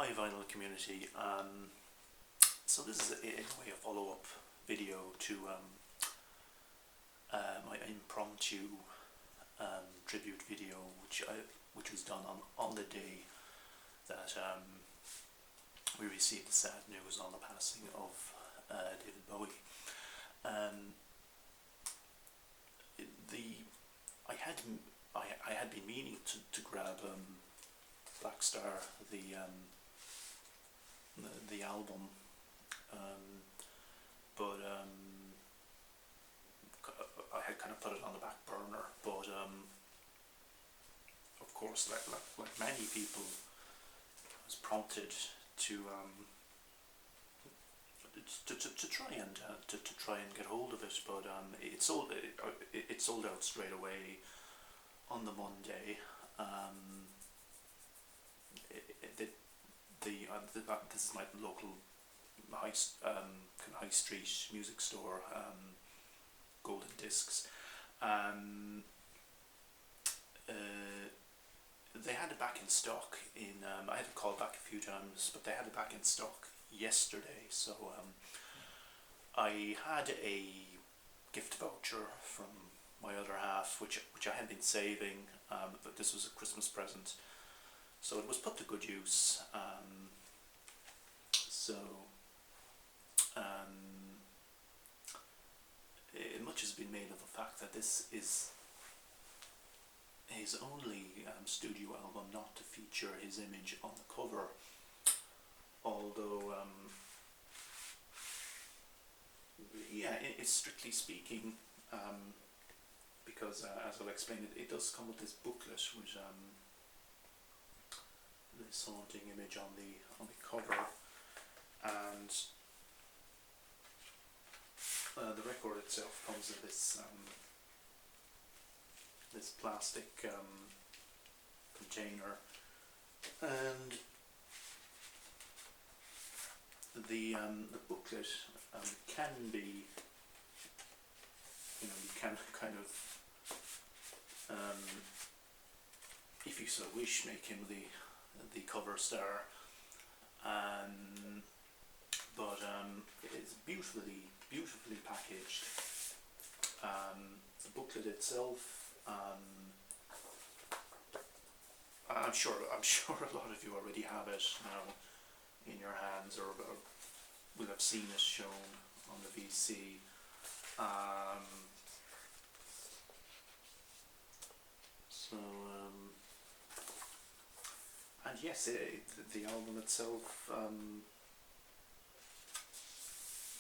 Hi vinyl community. So this is in a way a follow-up video to my impromptu tribute video, which was done on the day that we received the sad news on the passing of David Bowie. I had been meaning to grab Blackstar, the album, but I had kind of put it on the back burner. But of course, like many people, I was prompted to try and to try and get hold of it. But it sold out straight away on the Monday. This is my local high street music store, Golden Discs. They had it back in stock. I had to call back a few times, but they had it back in stock yesterday. So I had a gift voucher from my other half, which I had been saving, but this was a Christmas present, so it was put to good use. Much has been made of the fact that this is his only studio album not to feature his image on the cover, although it's strictly speaking, because as I'll explain, it does come with this booklet with this haunting image on the cover, and the record itself comes in this plastic container, and the booklet can be, you can kind of, if you so wish, make him the cover star, but it's beautifully packaged. The booklet itself, I'm sure a lot of you already have it now in your hands, or will have seen it shown on the VC. And yes, the album itself,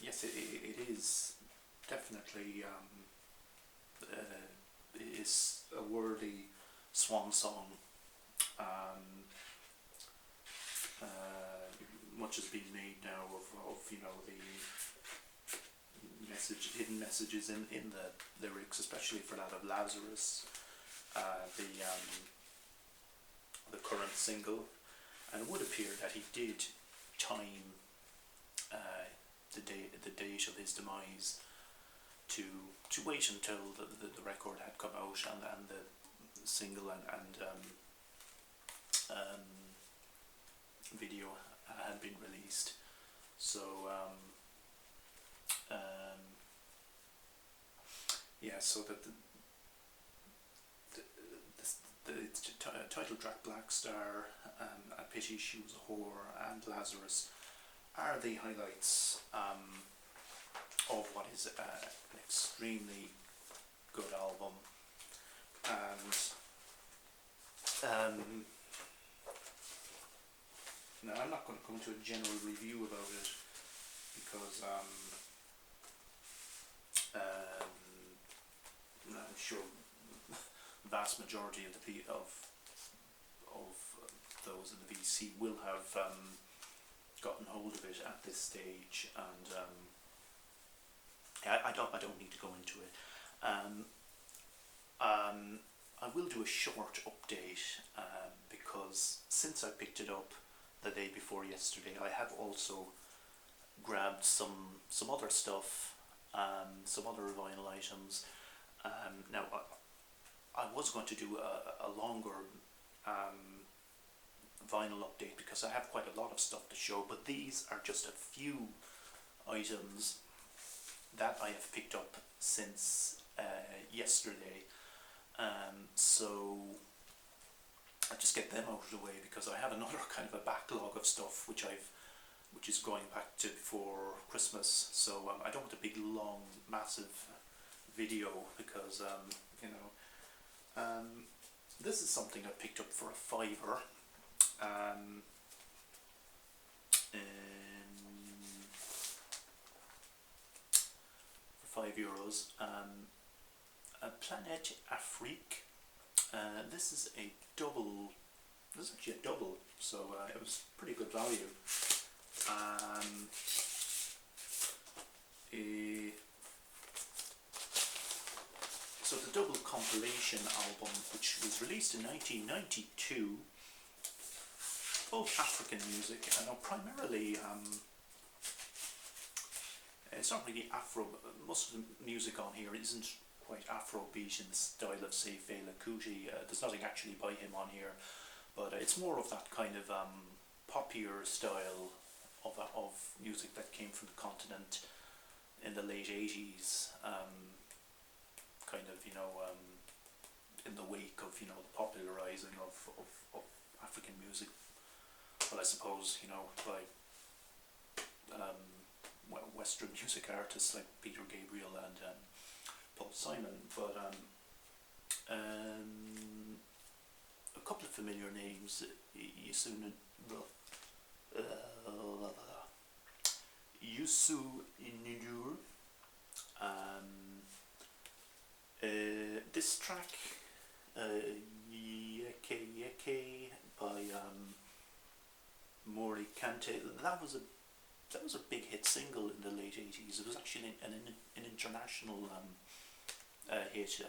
yes, it is definitely is a worthy swan song. Much has been made now of the hidden messages in the lyrics, especially for that of Lazarus, the current single, and it would appear that he did time the date of his demise to wait until the record had come out and the single and video had been released. So so that the title track Blackstar, I Pity She Was a Whore, and Lazarus are the highlights of what is an extremely good album. And now I'm not going to come to a general review about it, because I'm sure the vast majority of those in the VC will have gotten hold of it at this stage, and I don't need to go into it. I will do a short update, because since I picked it up the day before yesterday, I have also grabbed some other stuff, some other vinyl items. Now I was going to do a longer vinyl update because I have quite a lot of stuff to show, but these are just a few items that I have picked up since yesterday. So I'll just get them out of the way because I have another kind of a backlog of stuff which is going back to before Christmas. So I don't want a big, long, massive video because this is something I picked up for a fiver. For €5. A Planate Afrique. This is a double. This is actually a double, so it was pretty good value. So the double compilation album, which was released in 1992, both African music, and primarily it's not really Afro. Most of the music on here isn't quite Afrobeat in the style of, say, Fela Kuti. There's nothing actually by him on here, but it's more of that kind of poppier style of music that came from the continent in the late 80s, kind of, in the wake of, the popularizing of African music. Well, I suppose, by Western music artists like Peter Gabriel and Paul Simon, but a couple of familiar names. Yusu Inudur. This track, Yeke Yeke by Mori Kante, that was a big hit single in the late 80s. It was actually an international hit.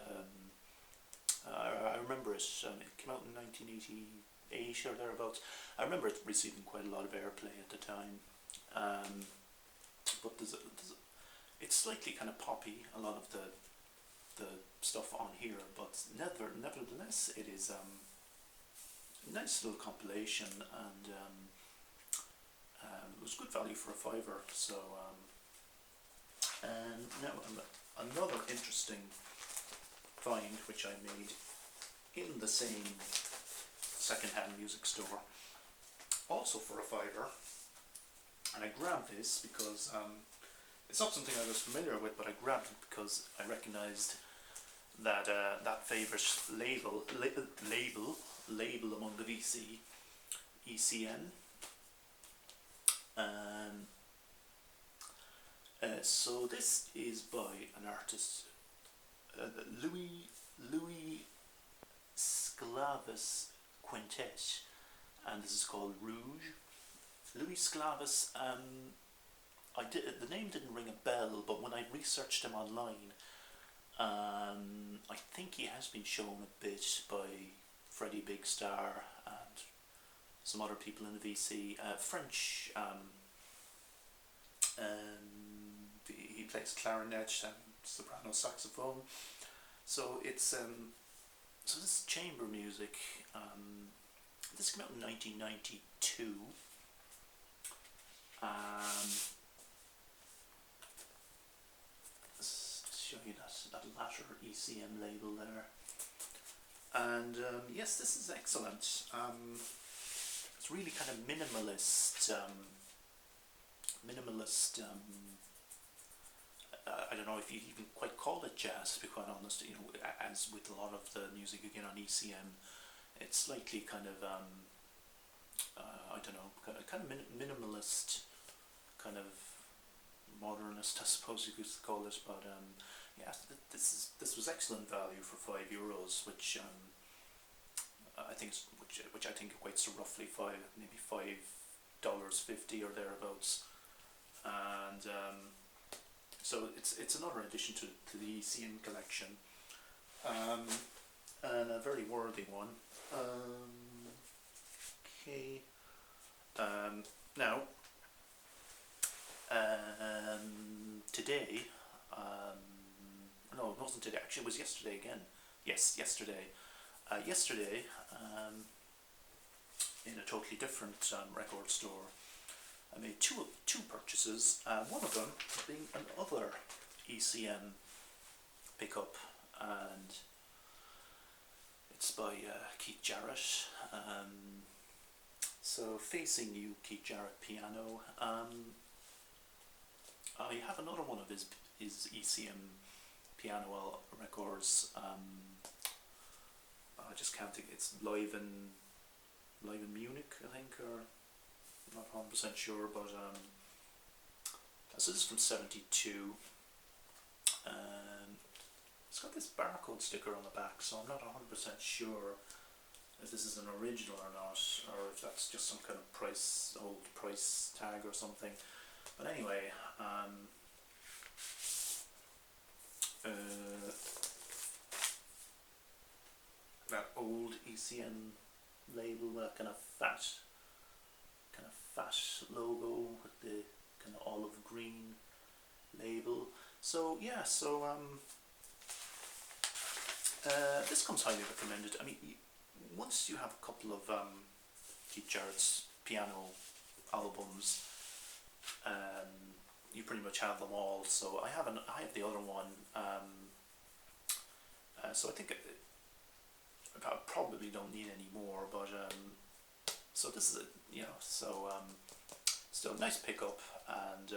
I remember it. It came out in 1988 or thereabouts. I remember it receiving quite a lot of airplay at the time. But it's slightly kind of poppy, a lot of the stuff on here, but nevertheless it is a nice little compilation, and it was good value for a fiver. So and now another interesting find which I made in the same second-hand music store, also for a fiver, and I grabbed this because it's not something I was familiar with, but I grabbed it because I recognised that that favourite label among the VC, ECM. So this is by an artist, Louis Sclavis Quintet, and this is called Rouge. Louis Sclavis, the name didn't ring a bell, but when I researched him online, I think he has been shown a bit by Freddie Big Star and some other people in the VC. French. He plays clarinet and soprano saxophone. So it's so this is chamber music. This came out in 1992. Show you that latter ECM label there, and yes, this is excellent. It's really kind of minimalist. I don't know if you even quite call it jazz, to be quite honest. As with a lot of the music again on ECM, it's slightly kind of I don't know, kind of minimalist, kind of modernist, I suppose you could call it. But yeah, this was excellent value for €5, which I think which I think equates to roughly maybe $5.50 or thereabouts, and so it's another addition to the ECM collection, and a very worthy one. Okay. Now, today, no, it wasn't today, actually it was yesterday again. Yes, yesterday. Yesterday, in a totally different record store. I made two purchases, one of them being another ECM pickup, and it's by Keith Jarrett. So facing you, Keith Jarrett piano. I have another one of his ECM piano records. I just can't think. It's live in Munich, I think, or I'm not 100% sure. But so this is from '72. It's got this barcode sticker on the back, so I'm not 100% sure if this is an original or not, or if that's just some kind of old price tag or something. But anyway, that old ECM label, that kind of fat logo with the kind of olive green label. So yeah, this comes highly recommended. I mean, once you have a couple of Keith Jarrett's piano albums, you pretty much have them all. So I have the other one. So I think I probably don't need any more. But so this is it. Still a nice pickup, and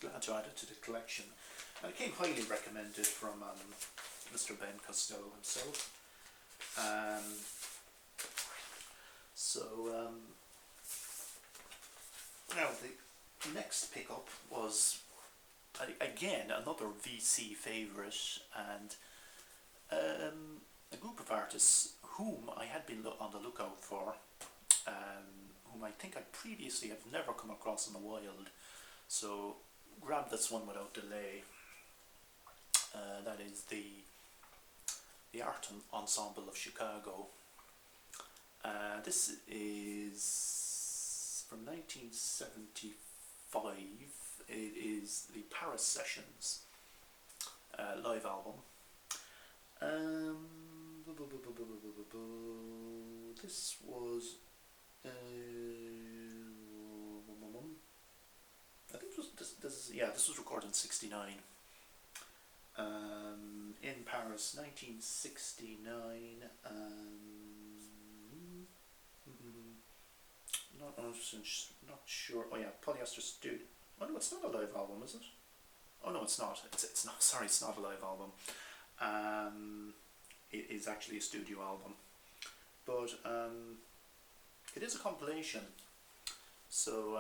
glad to add it to the collection. And it came highly recommended from Mr. Ben Costello himself. Now the next pickup was again another VC favourite, and a group of artists whom I had been on the lookout for, whom I think I previously have never come across in the wild. So grab this one without delay. That is the Art Ensemble of Chicago. This is from 1975. It is the Paris Sessions live album. This was I think this was recorded in '69. In Paris, 1969. Not sure. Oh yeah, Polyester Studio. Oh no, it's not a live album, is it? Oh no, it's not. It's not. Sorry, it's not a live album. It is actually a studio album, but it is a compilation. So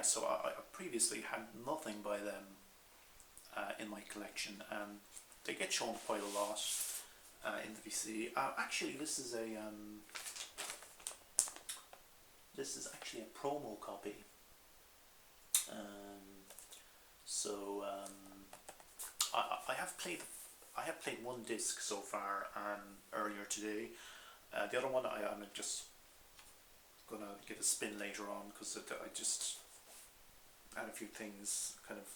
so I previously had nothing by them in my collection, and they get shown quite a lot in the VC. Actually, this is actually a promo copy. I have played one disc so far earlier today. The other one I'm just gonna give a spin later on, because I just had a few things kind of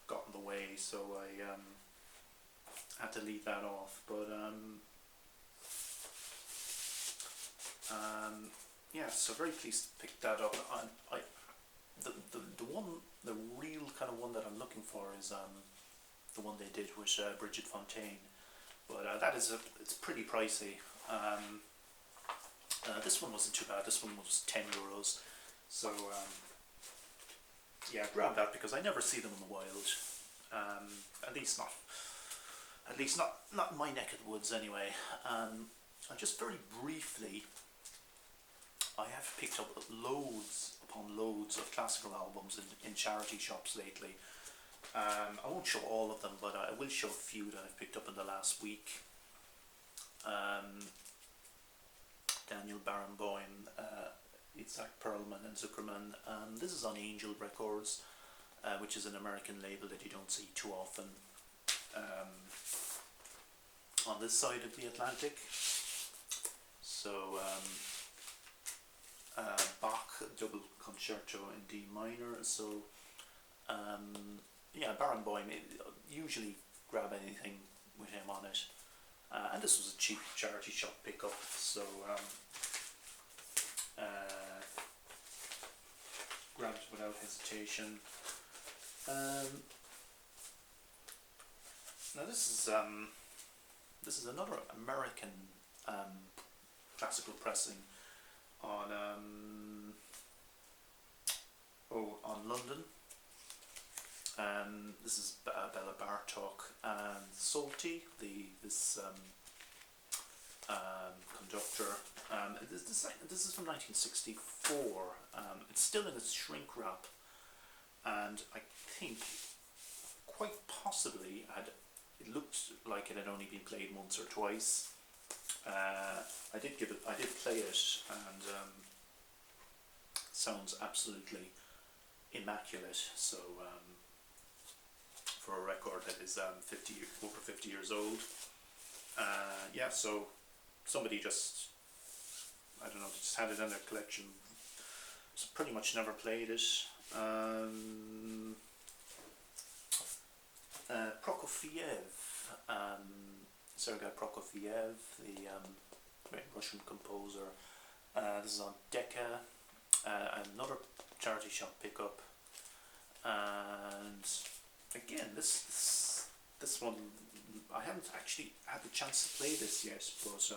got in the way, so I had to leave that off. But so very pleased to pick that up. The real kind of one that I'm looking for is the one they did with Bridget Fontaine, but it's pretty pricey. This one wasn't too bad. This one was €10. So grab that, because I never see them in the wild. At least not in my neck of the woods anyway. And just very briefly, I have picked up loads upon loads of classical albums in charity shops lately. I won't show all of them, but I will show a few that I've picked up in the last week. Daniel Barenboim, Itzhak Perlman and Zuckerman. This is on Angel Records, which is an American label that you don't see too often on this side of the Atlantic. So Bach double concerto in D minor. So Barenboim, usually grab anything with him on it. and this was a cheap charity shop pickup, so grabbed it without hesitation. Now this is another American classical pressing on on London. This is Bella Bartok and Salty, this conductor. This is from 1964. It's still in its shrink wrap, and I think quite possibly it looked like it had only been played once or twice. I did play it, and sounds absolutely immaculate. So for a record that is over 50 years old, yeah. So somebody just, I don't know, just had it in their collection. So pretty much never played it. Prokofiev, Sergei Prokofiev, the great Russian composer. This is on Decca, another charity shop pickup, and again this one I haven't actually had the chance to play this yet, but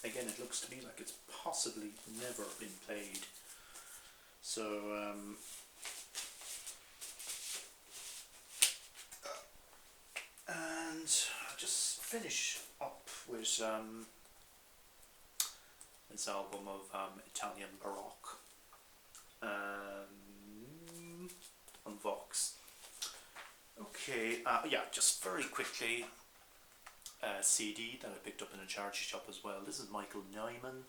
again it looks to me like it's possibly never been played. So and I'll just finish up with this album of Italian Baroque on Vox. Okay, yeah, just very quickly, CD that I picked up in a charity shop as well. This is Michael Nyman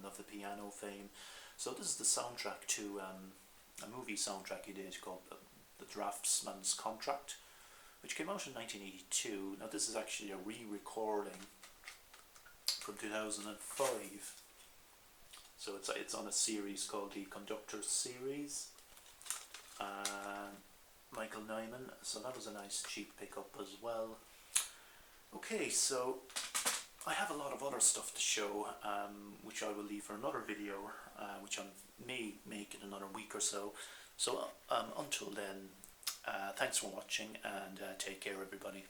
of the piano fame. So this is the soundtrack to a movie soundtrack he did called The Draftsman's Contract, which came out in 1982. Now this is actually a re-recording from 2005. So it's on a series called the Conductors Series. Michael Nyman. So that was a nice cheap pickup as well. Okay, so I have a lot of other stuff to show, which I will leave for another video, which I may make in another week or so. So until then, thanks for watching, and take care everybody.